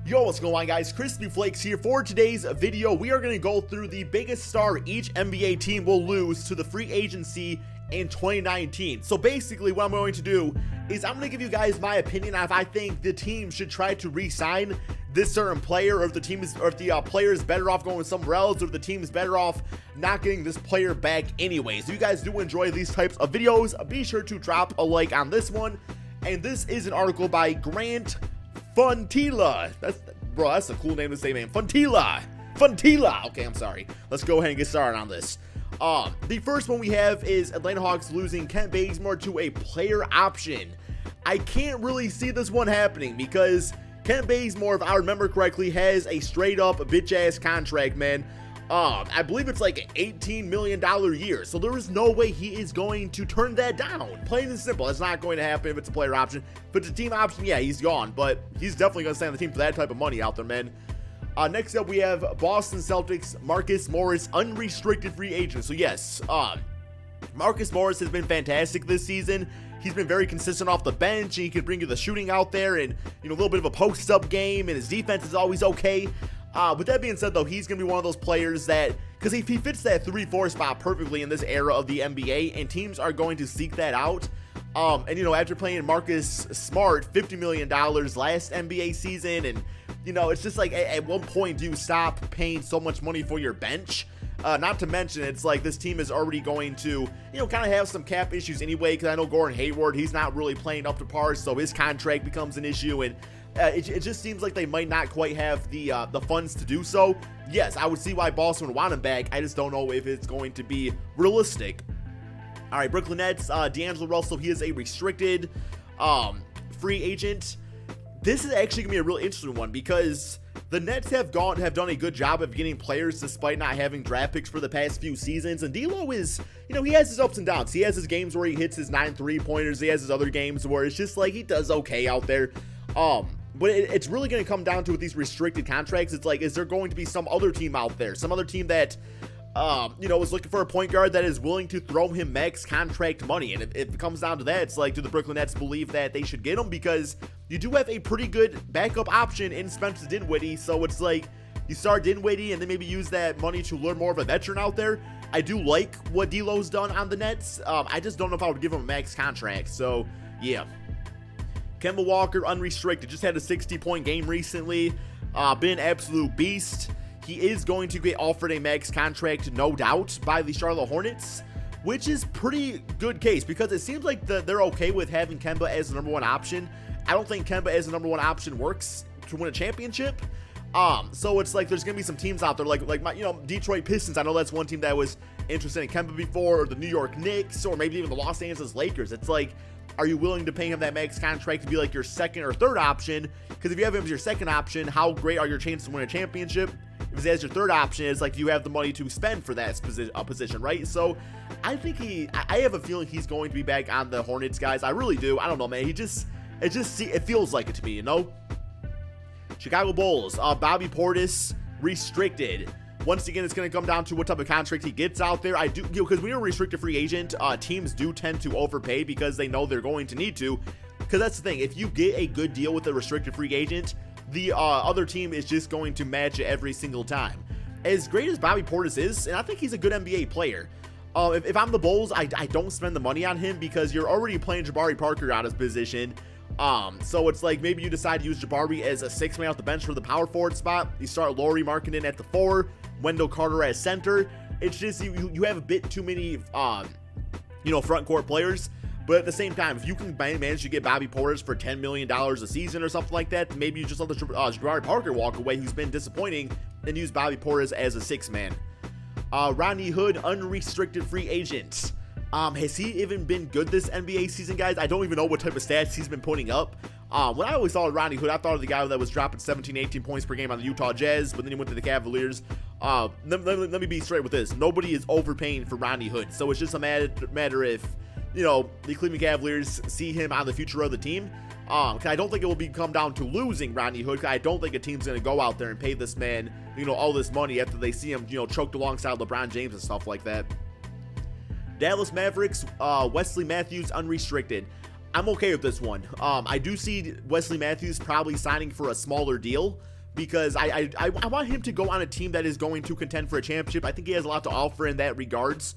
Yo, what's going on, guys? Crispy Flakes here. For today's video, we are going to go through the biggest star each NBA team will lose to the free agency in 2019. So basically what I'm going to do is I'm going to give you guys my opinion on if I think the team should try to re-sign this certain player, or if the player is better off going somewhere else, or if the team is better off not getting this player back anyways. If you guys do enjoy these types of videos, be sure to drop a like on this one. And this is an article by Grant Funtila. That's a cool name to say, man. Funtila. Okay, I'm sorry. Let's go ahead and get started on this. The first one we have is Atlanta Hawks losing Kent Bazemore to a player option. I can't really see this one happening because Kent Bazemore, if I remember correctly, has a straight up bitch ass contract, man. I believe it's like an $18 million year, so there is no way he is going to turn that down. Plain and simple, it's not going to happen if it's a player option. If it's a team option, yeah, he's gone, but he's definitely going to stay on the team for that type of money out there, man. Next up, we have Boston Celtics, Marcus Morris, unrestricted free agent. So yes, Marcus Morris has been fantastic this season. He's been very consistent off the bench, and he can bring you the shooting out there and, you know, a little bit of a post-up game, and his defense is always okay. With that being said, though, he's going to be one of those players that, because he fits that 3-4 spot perfectly in this era of the NBA, and teams are going to seek that out. And, you know, after playing Marcus Smart $50 million last NBA season, and, you know, it's just like, at one point, do you stop paying so much money for your bench? Not to mention, it's like this team is already going to, you know, kind of have some cap issues anyway, because I know Gordon Hayward, he's not really playing up to par, so his contract becomes an issue, and it just seems like they might not quite have the funds to do so. Yes, I would see why Boston would want him back. I just don't know if it's going to be realistic. All right, Brooklyn Nets, D'Angelo Russell, he is a restricted free agent. This is actually going to be a really interesting one because the Nets have done a good job of getting players despite not having draft picks for the past few seasons. And D'Lo is, you know, he has his ups and downs. He has his games where he hits his 9 3-pointers. He has his other games where it's just like he does okay out there. But it's really going to come down to with these restricted contracts. It's like, is there going to be some other team out there, some other team that, you know, is looking for a point guard that is willing to throw him max contract money? And if it comes down to that, it's like, do the Brooklyn Nets believe that they should get him? Because you do have a pretty good backup option in Spencer Dinwiddie. So it's like, you start Dinwiddie and then maybe use that money to lure more of a veteran out there. I do like what D'Lo's done on the Nets. I just don't know if I would give him a max contract. So, yeah. Kemba Walker, unrestricted, just had a 60-point game recently, been an absolute beast. He is going to get offered a max contract, no doubt, by the Charlotte Hornets, which is pretty good case because it seems like they're okay with having Kemba as the number one option. I don't think Kemba as the number one option works to win a championship. So it's like there's going to be some teams out there like my, you know, Detroit Pistons. I know that's one team that was interested in Kemba before, or the New York Knicks, or maybe even the Los Angeles Lakers. It's like, are you willing to pay him that max contract to be like your second or third option? Because if you have him as your second option, how great are your chances to win a championship? If he's as your third option, it's like, do you have the money to spend for that position, right? So I think I have a feeling he's going to be back on the Hornets, guys. I really do. I don't know, man. It feels like it to me, you know? Chicago Bulls, Bobby Portis, restricted. Once again, it's going to come down to what type of contract he gets out there. I do, you know, because when you're a restricted free agent, teams do tend to overpay because they know they're going to need to. Because that's the thing, if you get a good deal with a restricted free agent, the other team is just going to match it every single time. As great as Bobby Portis is, and I think he's a good NBA player, if I'm the Bulls, I don't spend the money on him because you're already playing Jabari Parker out of his position. So it's like maybe you decide to use Jabari as a 6-man off the bench for the power forward spot. You start Lauri Markkanen at the 4, Wendell Carter as center. It's just you have a bit too many, you know, front court players. But at the same time, if you can manage to get Bobby Portis for $10 million a season or something like that, maybe you just let the Jabari Parker walk away, who's been disappointing, and use Bobby Portis as a 6-man. Ronnie Hood, unrestricted free agent. Has he even been good this NBA season, guys? I don't even know what type of stats he's been putting up. When I always saw Ronnie Hood, I thought of the guy that was dropping 17, 18 points per game on the Utah Jazz, but then he went to the Cavaliers. Let me be straight with this. Nobody is overpaying for Ronnie Hood, so it's just a matter if, you know, the Cleveland Cavaliers see him on the future of the team. I don't think it will come down to losing Rodney Hood. I don't think a team's going to go out there and pay this man, you know, all this money after they see him, you know, choked alongside LeBron James and stuff like that. Dallas Mavericks, Wesley Matthews, unrestricted. I'm okay with this one. I do see Wesley Matthews probably signing for a smaller deal because I want him to go on a team that is going to contend for a championship. I think he has a lot to offer in that regards.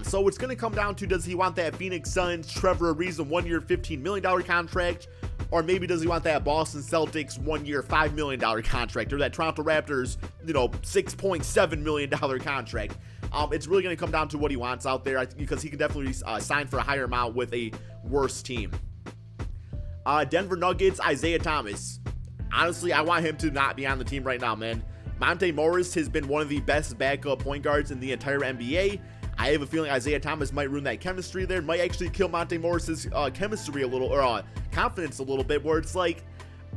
So it's going to come down to, does he want that Phoenix Suns, Trevor Ariza 1 year, $15 million contract? Or maybe does he want that Boston Celtics 1 year, $5 million contract? Or that Toronto Raptors, $6.7 million contract? It's really going to come down to what he wants out there because he can definitely sign for a higher amount with a worse team. Denver Nuggets, Isiah Thomas. Honestly, I want him to not be on the team right now, man. Monte Morris has been one of the best backup point guards in the entire NBA. I have a feeling Isiah Thomas might ruin that chemistry there. Might actually kill Monte Morris's chemistry a little, or confidence a little bit, where it's like,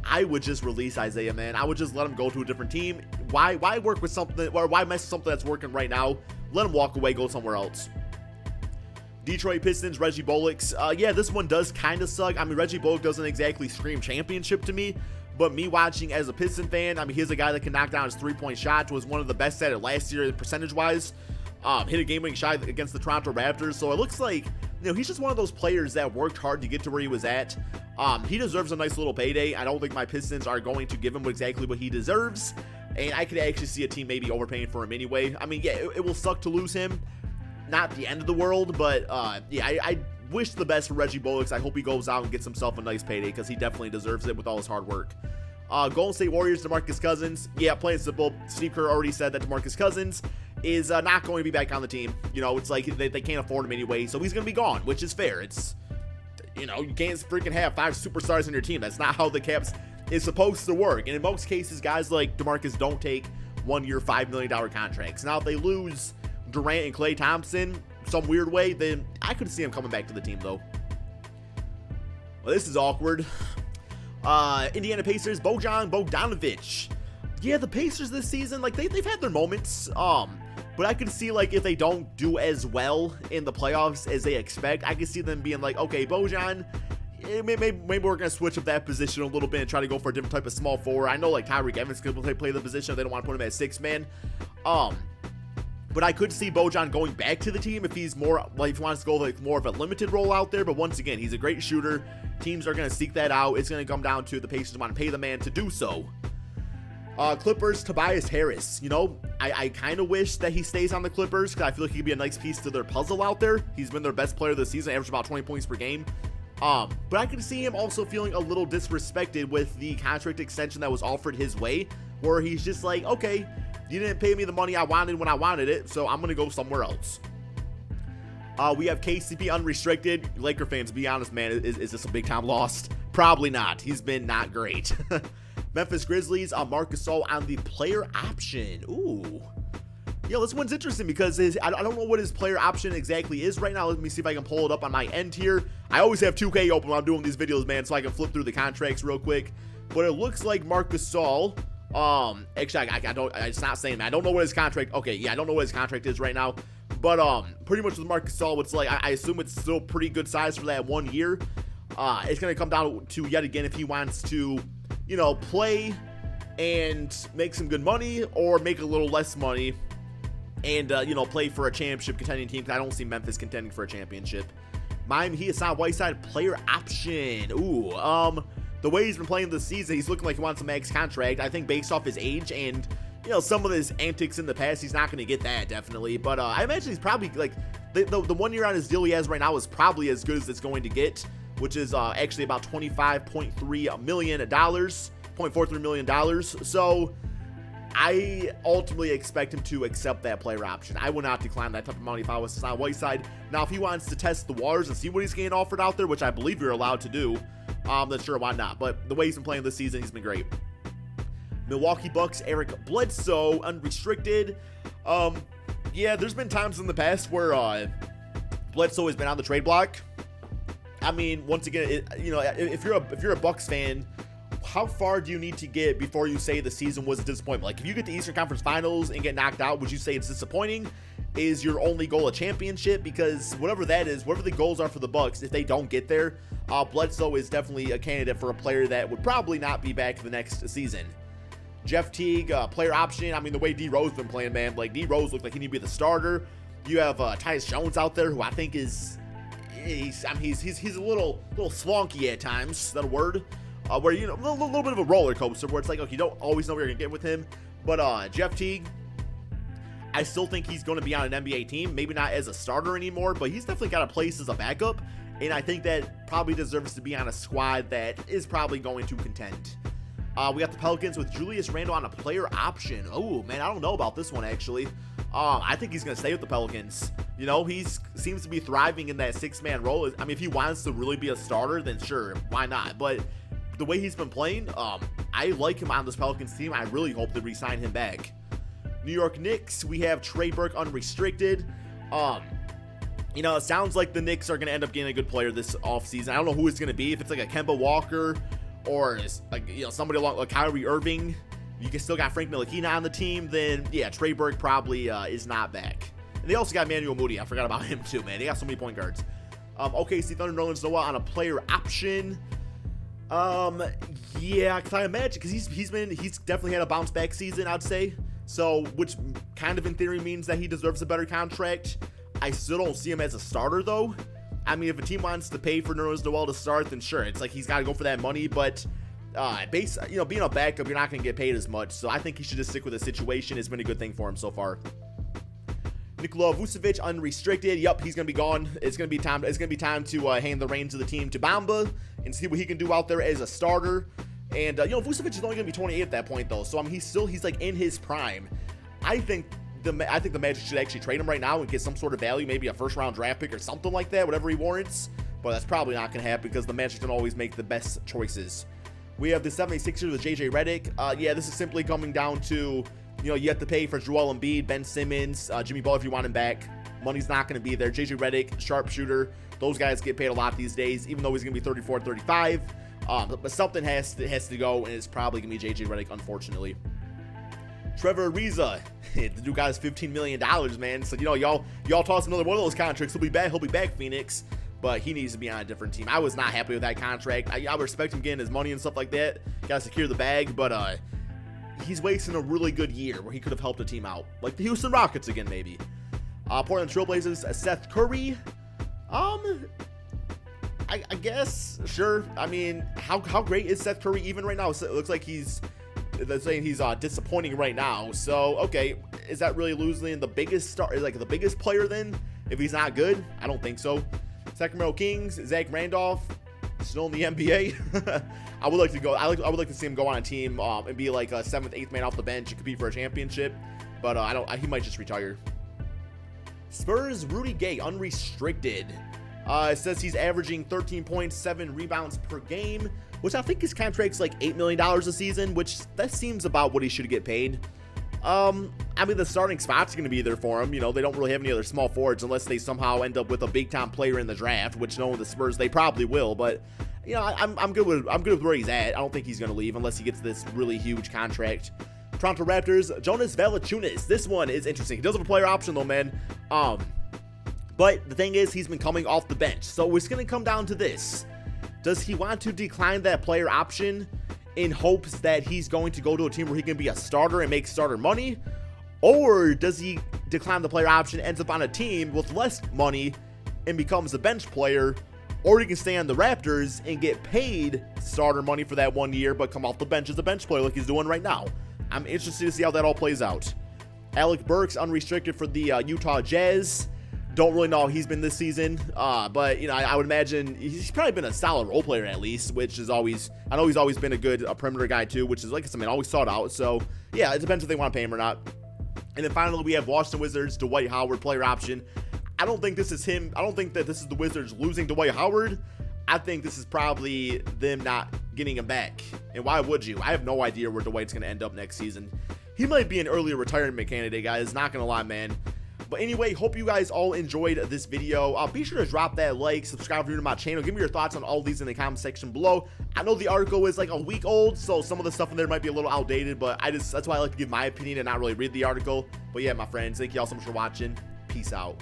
I would just release Isiah, man. I would just let him go to a different team. Why work with something, or why mess with something that's working right now? Let him walk away, go somewhere else. Detroit Pistons, Reggie Bullock. Yeah, this one does kind of suck. I mean, Reggie Bullock doesn't exactly scream championship to me, but me watching as a Piston fan, I mean, he's a guy that can knock down his three-point shot, was one of the best at it last year percentage-wise. Hit a game-winning shot against the Toronto Raptors, so it looks like, he's just one of those players that worked hard to get to where he was at. He deserves a nice little payday. I don't think my Pistons are going to give him exactly what he deserves, and I could actually see a team maybe overpaying for him anyway. I mean, yeah, it will suck to lose him. Not the end of the world, but yeah, I wish the best for Reggie Bullock. I hope he goes out and gets himself a nice payday because he definitely deserves it with all his hard work. Golden State Warriors, Demarcus Cousins. Yeah, plain simple. Steve Kerr already said that Demarcus Cousins is not going to be back on the team. It's like they can't afford him anyway, so he's going to be gone, which is fair. It's, you can't freaking have 5 superstars on your team. That's not how the Caps is supposed to work. And in most cases, guys like DeMarcus don't take 1 year, $5 million contracts. Now, if they lose Durant and Klay Thompson some weird way, then I could see him coming back to the team, though. Well, this is awkward. Indiana Pacers, Bogdanovic. Yeah, the Pacers this season, like, they've had their moments, but I can see, like, if they don't do as well in the playoffs as they expect, I can see them being like, okay, Bojan, maybe we're going to switch up that position a little bit and try to go for a different type of small forward. I know, like, Tyreek Evans could play the position. They don't want to put him at 6-man. But I could see Bojan going back to the team if he's more, like, if he wants to go like more of a limited role out there. But once again, he's a great shooter. Teams are going to seek that out. It's going to come down to the Pacers want to pay the man to do so. Clippers, Tobias Harris. I kind of wish that he stays on the Clippers because I feel like he could be a nice piece to their puzzle out there. He's been their best player this season, averaged about 20 points per game. But I can see him also feeling a little disrespected with the contract extension that was offered his way, where he's just like, okay, you didn't pay me the money I wanted when I wanted it, so I'm going to go somewhere else. We have KCP unrestricted. Laker fans, be honest, man, is this a big-time loss? Probably not. He's been not great. Memphis Grizzlies, Marcus Gasol on the player option. Ooh. Yeah, this one's interesting because I don't know what his player option exactly is right now. Let me see if I can pull it up on my end here. I always have 2K open when I'm doing these videos, man, so I can flip through the contracts real quick. But it looks like Marcus Gasol, actually, it's not saying that. I don't know what his contract, okay, yeah, I don't know what his contract is right now. But, pretty much with Marcus Gasol, it's like, I assume it's still pretty good size for that 1 year. It's going to come down to, yet again, if he wants to, play and make some good money or make a little less money and, play for a championship contending team. I don't see Memphis contending for a championship. Miami Heat, Hassan Whiteside, player option. Ooh, the way he's been playing this season, he's looking like he wants a max contract. I think based off his age and, some of his antics in the past, he's not going to get that, definitely. But I imagine he's probably, like, the 1 year on his deal he has right now is probably as good as it's going to get, which is actually about $25.3 million, $0.43 million. So I ultimately expect him to accept that player option. I would not decline that type of money if I was Hassan Whiteside. Now, if he wants to test the waters and see what he's getting offered out there, which I believe you're allowed to do, then sure, why not? But the way he's been playing this season, he's been great. Milwaukee Bucks, Eric Bledsoe, unrestricted. Yeah, there's been times in the past where Bledsoe has been on the trade block. I mean, once again, if you're a Bucks fan, how far do you need to get before you say the season was a disappointment? Like, if you get to Eastern Conference Finals and get knocked out, would you say it's disappointing? Is your only goal a championship? Because whatever that is, whatever the goals are for the Bucks, if they don't get there, Bledsoe is definitely a candidate for a player that would probably not be back the next season. Jeff Teague, player option. I mean, the way D Rose been playing, man, like D Rose looked like he needed to be the starter. You have Tyus Jones out there, who I think is he's a little slonky at times. Is that a word? Where, you know, a little bit of a roller coaster where it's like, okay, you don't always know what you're gonna get with him. But Jeff Teague, I still think he's going to be on an NBA team. Maybe not as a starter anymore, but he's definitely got a place as a backup. And I think that probably deserves to be on a squad that is probably going to contend. We got the Pelicans with Julius Randle on a player option. Oh, man, I don't know about this one, actually. I think he's going to stay with the Pelicans. You know, he seems to be thriving in that six-man role. I mean, if he wants to really be a starter, then sure, why not? But the way he's been playing, I like him on this Pelicans team. I really hope they re-sign him back. New York Knicks, we have Burks unrestricted. You know, it sounds like the Knicks are going to end up getting a good player this offseason. I don't know who it's going to be. If it's like a Kemba Walker or like, you know, somebody along like Kyrie Irving, you can still got Frank Ntilikina on the team, then yeah, Burks probably is not back. And they also got Manuel Moody. I forgot about him too, man. They got so many point guards. OKC Thunder Nerlens Noel on a player option. Yeah, because I imagine, because he's definitely had a bounce back season, I'd say. So, which kind of in theory means that he deserves a better contract. I still don't see him as a starter, though. I mean, if a team wants to pay for Nerlens Noel to start, then sure, it's like he's got to go for that money. But, you know, being a backup, you're not going to get paid as much. So I think he should just stick with the situation. It's been a good thing for him so far. Nikola Vucevic unrestricted. Yep, he's going to be gone. It's going to be time. It's going to be time to hand the reins of the team to Bamba and see what he can do out there as a starter. And, you know, Vucevic is only going to be 28 at that point, though. So, I mean, he's like in his prime. I think the Magic should actually trade him right now and get some sort of value, maybe a first-round draft pick or something like that, whatever he warrants. But that's probably not going to happen because the Magic don't always make the best choices. We have the 76ers with Jj Redick. Yeah, this is simply coming down to, you know, you have to pay for Joel Embiid, Ben Simmons, Jimmy Butler if you want him back. Money's not going to be there. Jj Redick, sharpshooter. Those guys get paid a lot these days, even though he's going to be 34, 35. But something has to go, and it's probably going to be Jj Redick, unfortunately. Trevor Ariza, the dude got his $15 million, man. So, you know, y'all toss another one of those contracts. He'll be back, Phoenix. But he needs to be on a different team. I was not happy with that contract. I respect him getting his money and stuff like that. Got to secure the bag, but he's wasting a really good year where he could have helped a team out. Like the Houston Rockets again, maybe. Portland Trailblazers, Seth Curry. I guess, sure. I mean, how great is Seth Curry even right now? It looks like they're saying he's disappointing right now. So, okay, is that really losing the biggest star, like the biggest player then? If he's not good? I don't think so. Sacramento Kings, Zach Randolph, still in the NBA. I would like to see him go on a team and be like a 7th, 8th man off the bench and compete for a championship. But he might just retire. Spurs, Rudy Gay, unrestricted. It says he's averaging 13.7 rebounds per game, which I think his contract's like $8 million a season, which that seems about what he should get paid. I mean, the starting spot's going to be there for him. You know, they don't really have any other small forwards unless they somehow end up with a big-time player in the draft, which knowing the Spurs, they probably will. But, you know, I'm good with where he's at. I don't think he's going to leave unless he gets this really huge contract. Toronto Raptors, Jonas Valanciunas. This one is interesting. He does have a player option, though, man. But the thing is, he's been coming off the bench. So it's going to come down to this. Does he want to decline that player option in hopes that he's going to go to a team where he can be a starter and make starter money? Or does he decline the player option, ends up on a team with less money and becomes a bench player? Or he can stay on the Raptors and get paid starter money for that 1 year, but come off the bench as a bench player like he's doing right now. I'm interested to see how that all plays out. Alec Burks, unrestricted for the Utah Jazz. Don't really know how he's been this season, but, you know, I would imagine he's probably been a solid role player at least, which is always, I know he's always been a good perimeter guy too, which is like something I always sought out. So, yeah, it depends if they want to pay him or not. And then finally, we have Washington Wizards, Dwight Howard, player option. I don't think this is him. I don't think that this is the Wizards losing Dwight Howard. I think this is probably them not getting him back. And why would you? I have no idea where Dwight's going to end up next season. He might be an early retirement candidate, guys. Not going to lie, man. But anyway, hope you guys all enjoyed this video. Be sure to drop that like, subscribe if you're new to my channel. Give me your thoughts on all these in the comment section below. I know the article is like a week old, so some of the stuff in there might be a little outdated, but that's why I like to give my opinion and not really read the article. But yeah, my friends, thank you all so much for watching. Peace out.